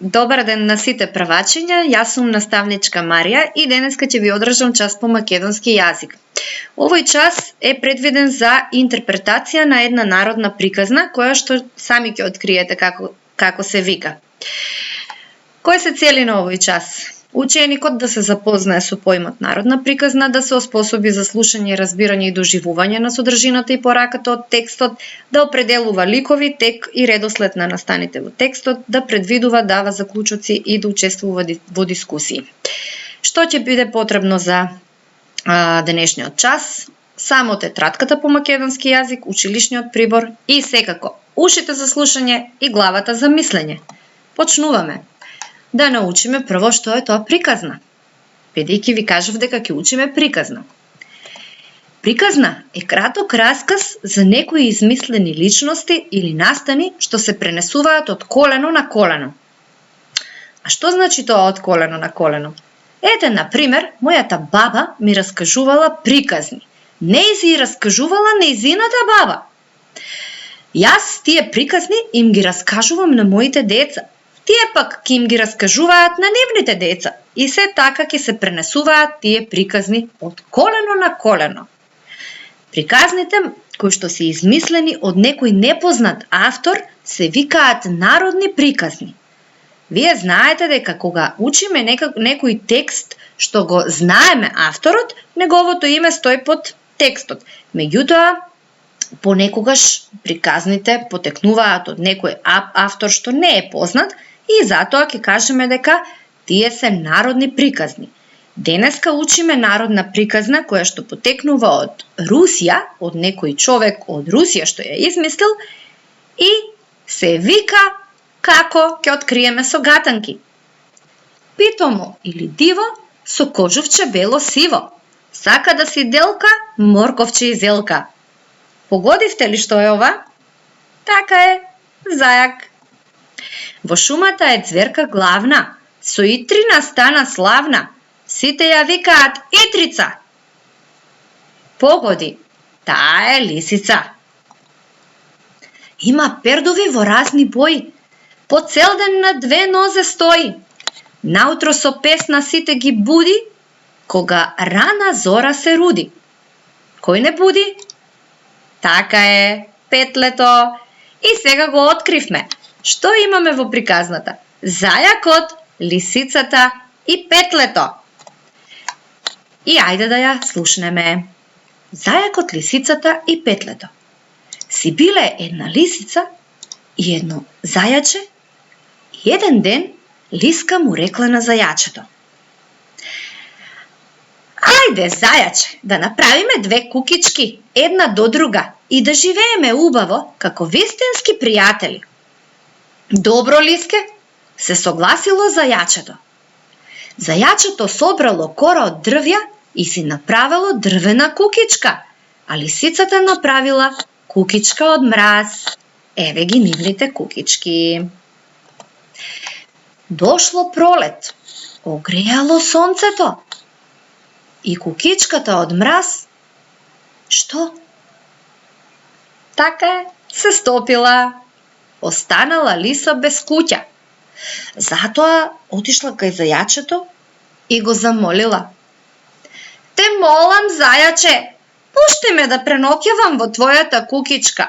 Добар ден на сите правачиња, јас сум наставничка Марија и денеска ќе ви одржам час по македонски јазик. Овој час е предвиден за интерпретација на една народна приказна, која што сами ќе откриете како се вика. Кој се цели на овој час? Ученикот да се запознае со поимот народна приказна, да се оспособи за слушање, разбирање и доживување на содржината и пораката од текстот, да определува ликови, тек и редослед на настаните во текстот, да предвидува, дава заклучоци и да учествува во дискусии. Што ќе биде потребно за денешниот час? Само тетратката по македонски јазик, училишниот прибор и секако ушите за слушање и главата за мислење. Почнуваме. Да научиме прво што е тоа приказна. Бидејќи ви кажав дека ќе учиме приказна. Приказна е краток расказ за некои измислени личности или настани што се пренесуваат од колено на колено. А што значи тоа од колено на колено? Ете, например, мојата баба ми раскажувала приказни. Нејзи раскажувала нејзината баба. Јас тие приказни им ги раскажувам на моите деца. Тие пак ќе им ги раскажуваат на нивните деца и се така ќе се пренесуваат тие приказни од колено на колено. Приказните кои што се измислени од некој непознат автор се викаат народни приказни. Вие знаете дека кога учиме некој текст што го знаеме авторот, неговото име стои под текстот. Меѓутоа, понекогаш приказните потекнуваат од некој автор што не е познат, и затоа ќе кажеме дека тие се народни приказни. Денеска учиме народна приказна која што потекнува од Русија, од некој човек од Русија што ја измислил и се вика како ќе откриеме со гатанки. Питомо или диво со кожувче бело сиво. Сака да си делка, морковче и зелка. Погодивте ли што е ова? Така е, зајак. Во шумата е ѕверка главна, со Итрина стана славна, сите ја викаат Итрица. Погоди, таа е лисица. Има пердови во разни бои, по цел ден на две нозе стои. Наутро со песна сите ги буди, кога рана зора се руди. Кој не буди? Така е, петлето. И сега го откривме. Што имаме во приказната? Зајакот, лисицата и петлето. И ајде да ја слушнеме. Зајакот, лисицата и петлето. Си биле една лисица и едно зајаче, и еден ден лиска му рекла на зајачето: ајде, зајаче, да направиме две кукички, една до друга, и да живееме убаво како вистински пријатели. Добро, лиске, се согласило зајачето. Зајачето собрало кора од дрвја и си направило дрвена кукичка, а лисицата направила кукичка од мраз. Еве ги нивните кукички. Дошло пролет, огреало сонцето и кукичката од мраз, што? Така е, се стопила. Останала лиса без куќа. Затоа отишла кај зајачето и го замолила: те молам, зајаче, пушти ме да преноќевам во твојата кукичка.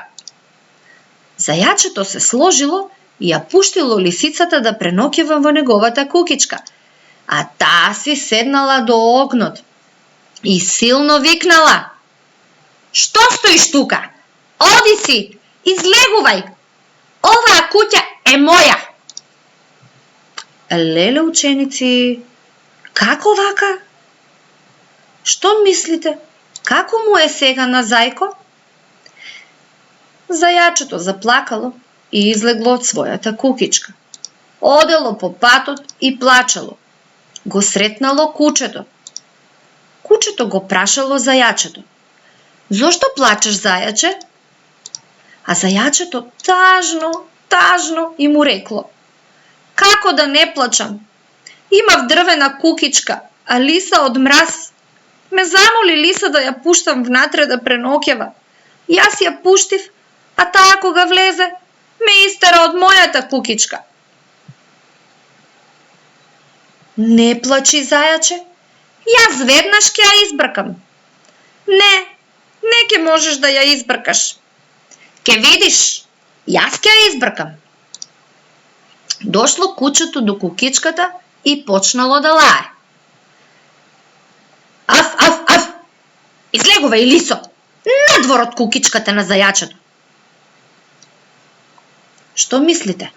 Зајачето се сложило и ја пуштило лисицата да преноќева во неговата кукичка, а таа си седнала до огнот и силно викнала: што стоиш тука? Оди си, излегувај! Оваа куќа е моја. Леле, ученици, како вака? Што мислите? Како му е сега на зајко? Зајачето заплакало и излегло од својата кукичка. Одело по патот и плачало. Го сретнало кучето. Кучето го прашало зајачето: зошто плачеш, зајаче? А зајачето тажно и му рекло: како да не плачам? Имав дрвена кукичка, а лиса од мраз ме замоли лиса да ја пуштам внатре да преноќева. Јас ја пуштив, а таа кога влезе, ме истера од мојата кукичка. Не плачи, зајаче, јас веднаш ќе ја избркам. Не ќе можеш да ја избркаш. Ке видиш, јас ќе ја избркам. Дошло кучето до кукичката и почнало да лае. Аф, аф, аф! Излегувај, лисо! Надвор од кукичката на зајачето. Што мислите?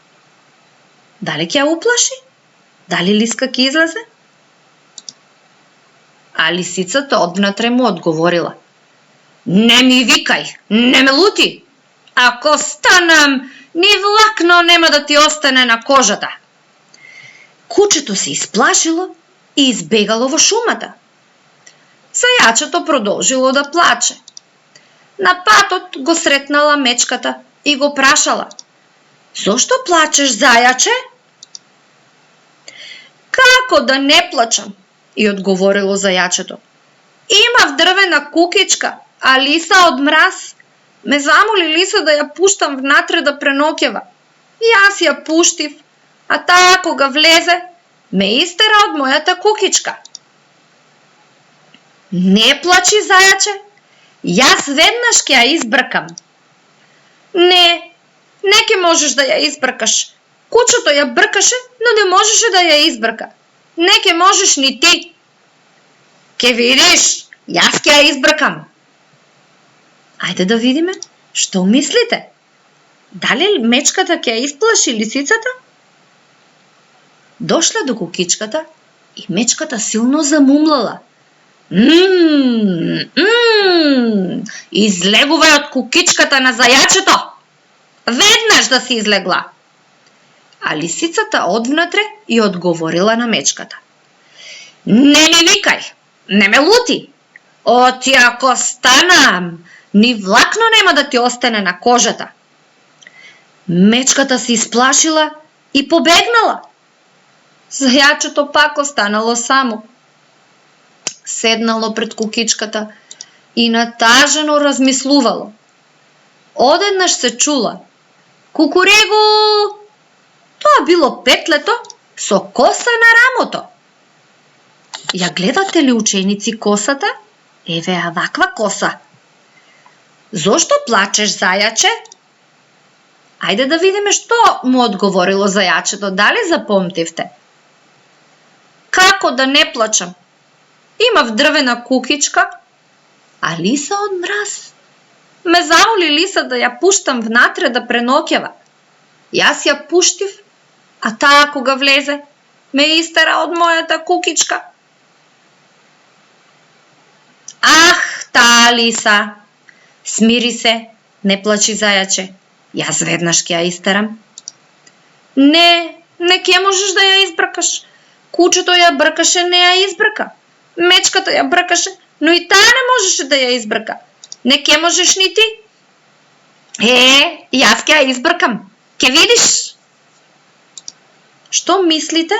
Дали ќе ја уплаши? Дали лиска ќе излезе? А лисицата одвнатре му одговорила. Не ми викај, не ме лути! Ако станам, ни влакно нема да ти остане на кожата. Кучето се исплашило и избегало во шумата. Зајачето продолжило да плаче. На патот го сретнала мечката и го прашала. Зошто плачеш, зајаче? Како да не плачам? И одговорило зајачето. Имав дрвена кукичка, а лиса од мраз ме замоли лисо да ја пуштам внатре да преноќева. Јас ја пуштив, а таа кога влезе, ме истера од мојата кукичка. Не плачи, зајаче, јас веднаш ќе ја избркам. Не ќе можеш да ја избркаш. Кучето ја бркаше, но не можеше да ја избрка. Не ќе можеш ни ти. Ке видиш, јас ќе ја избркам. Ајде да видиме, што мислите? Дали мечката ќе ја исплаши лисицата? Дошла до кукичката и мечката силно замумлала. Излегувај од кукичката на зајачето! Веднаш да си излегла! А лисицата одвнатре и одговорила на мечката. Не ми викај, не ме лути! Оти ако станам, ни влакно нема да ти остане на кожата. Мечката се исплашила и побегнала. Зајачето пак останало само. Седнало пред кукичката и натажено размислувало. Одеднаш се чула. Кукурегу! Тоа било петлето со коса на рамото. Ја гледате ли, ученици, косата? Еве ваква коса. Зошто плачеш, зајаче? Ајде да видиме што му одговорило зајачето. Дали запомтивте? Како да не плачам? Имав дрвена кукичка, а лиса од мраз ме замоли лиса да ја пуштам внатре да преноќева. Јас ја пуштив, а таа кога влезе, ме истера од мојата кукичка. Ах, таа лиса! Смири се, не плачи, зајаче. Јас веднаш ќе ја истерам. Не ќе можеш да ја избркаш. Кучето ја бркаше, не ја избрка. Мечката ја бркаше, но и таа не можеше да ја избрка. Не ќе можеш ни ти. Јас ќе ја избркам. Ке видиш. Што мислите?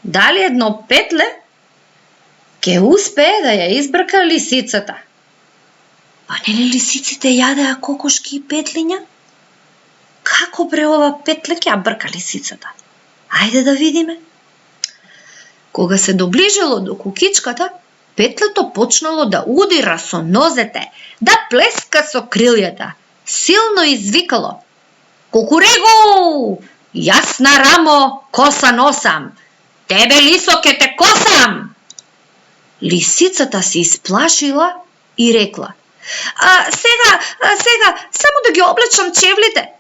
Дали едно петле ќе успее да ја избрка лисицата? Па нели лисиците јадеа кокошки и петлиња? Како бре ова петле ќе ја брка лисицата? Ајде да видиме. Кога се доближило до кукичката, петлето почнало да удира со нозете, да плеска со крилјата. Силно извикало. Кукурегу! Јас на рамо коса носам. Тебе, лисо, ке те косам! Лисицата се исплашила и рекла. Сега, само да ги облечам чевлите.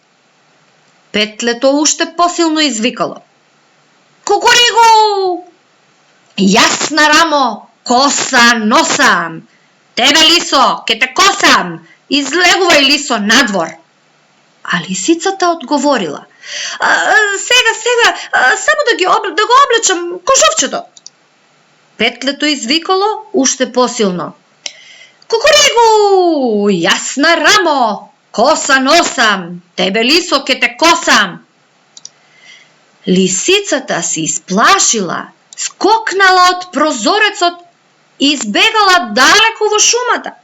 Петлето уште посилно извикало. Кукурегу! Јас на рамо коса носам. Тебе, лисо, ке те косам. Излегувај, лисо, надвор. А лисицата одговорила. Сега, само да го облечам кожовчето. Петлето извикало уште посилно. Кукурегу! Јас на рамо коса носам. Тебе, лисо, ке те косам. Лисицата се исплашила, скокнала од прозорецот и избегала далеку во шумата.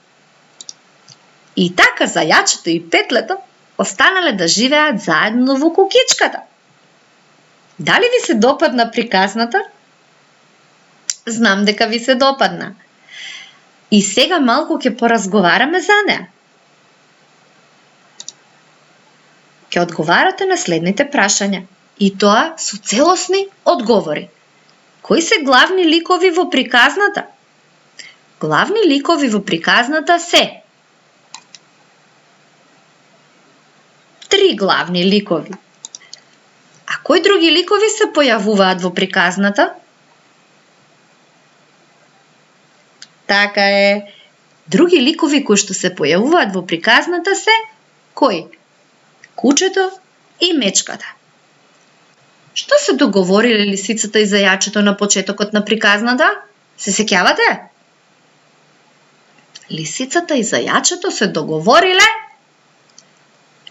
И така зајачето и петлето останале да живеат заедно во кукичката. Дали ви се допадна приказната? Знам дека ви се допадна. И сега малку ќе поразговараме за неа. Ќе одговарате на следните прашања, и тоа со целосни одговори. Кои се главни ликови во приказната? Главни ликови во приказната се три главни ликови. А кои други ликови се појавуваат во приказната? Така е. Други ликови кои што се појавуваат во приказната се кои? Кучето и мечката. Што се договориле лисицата и зајачето на почетокот на приказната? Се сеќавате? Лисицата и зајачето се договориле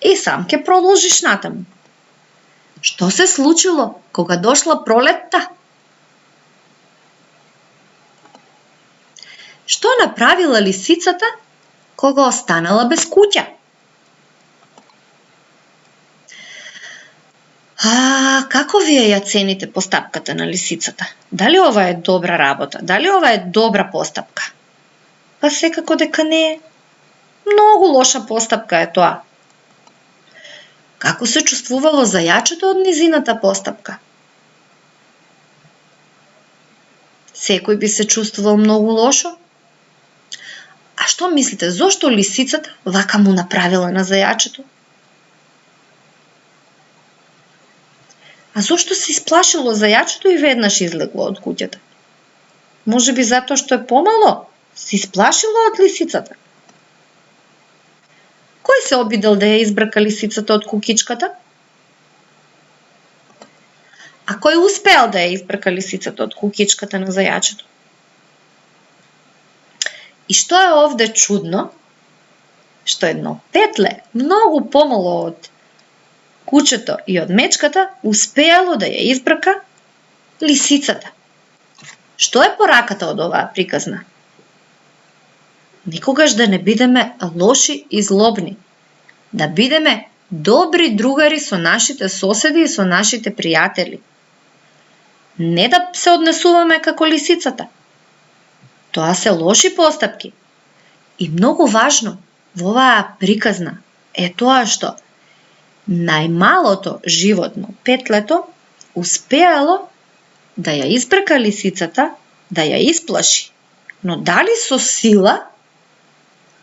и сам ќе продолжиш натаму. Што се случило кога дошла пролетта? Што направила лисицата кога останала без куќа? Како вие ја цените постапката на лисицата? Дали ова е добра работа? Дали ова е добра постапка? Па секако дека не е. Многу лоша постапка е тоа. Како се чувствувало зајачето од низината постапка? Секој би се чувствувал многу лошо. А што мислите, зошто лисицата вака му направила на зајачето? А зошто се исплашило зајачето и веднаш излегло од куќата? Можеби затоа што е помало? Се исплашило од лисицата? Кој се обидел да ја избрка лисицата од кукичката? А кој успеал да ја избрка лисицата од кукичката на зајачето? И што е овде чудно? Што едно петле, многу помало од кучето и од мечката, успеало да ја избрка лисицата. Што е пораката од оваа приказна? Никогаш да не бидеме лоши и злобни. Да бидеме добри другари со нашите соседи и со нашите пријатели. Не да се однесуваме како лисицата. Тоа се лоши постапки. И многу важно во оваа приказна е тоа што најмалото животно, петлето, успеало да ја избрка лисицата, да ја исплаши. Но дали со сила?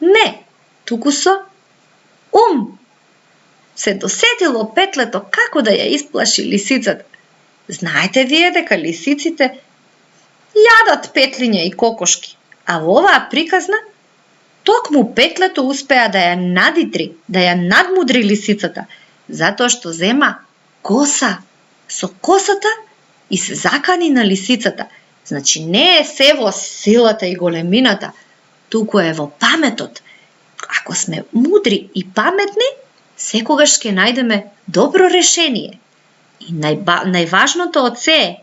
Не, туку со ум. Се досетило петлето како да ја исплаши лисицата. Знаете вие дека лисиците јадат петлиња и кокошки, а во оваа приказна токму петлето успеа да ја надитри, да ја надмудри лисицата, затоа што зема коса. Со косата и се закани на лисицата. Значи не е се во силата и големината, туку е во паметот. Ако сме мудри и паметни, секогаш ќе најдеме добро решение. И најважното од се е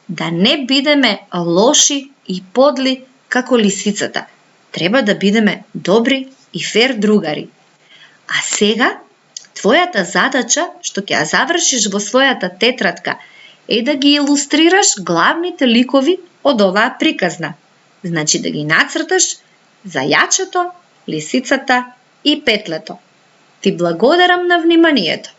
да не бидеме лоши и подли како лисицата. Треба да бидеме добри и фер другари. А сега, твојата задача, што ќе ја завршиш во својата тетрадка, е да ги илустрираш главните ликови од оваа приказна. Значи да ги нацрташ зајачето, лисицата и петлето. Ти благодарам на вниманието.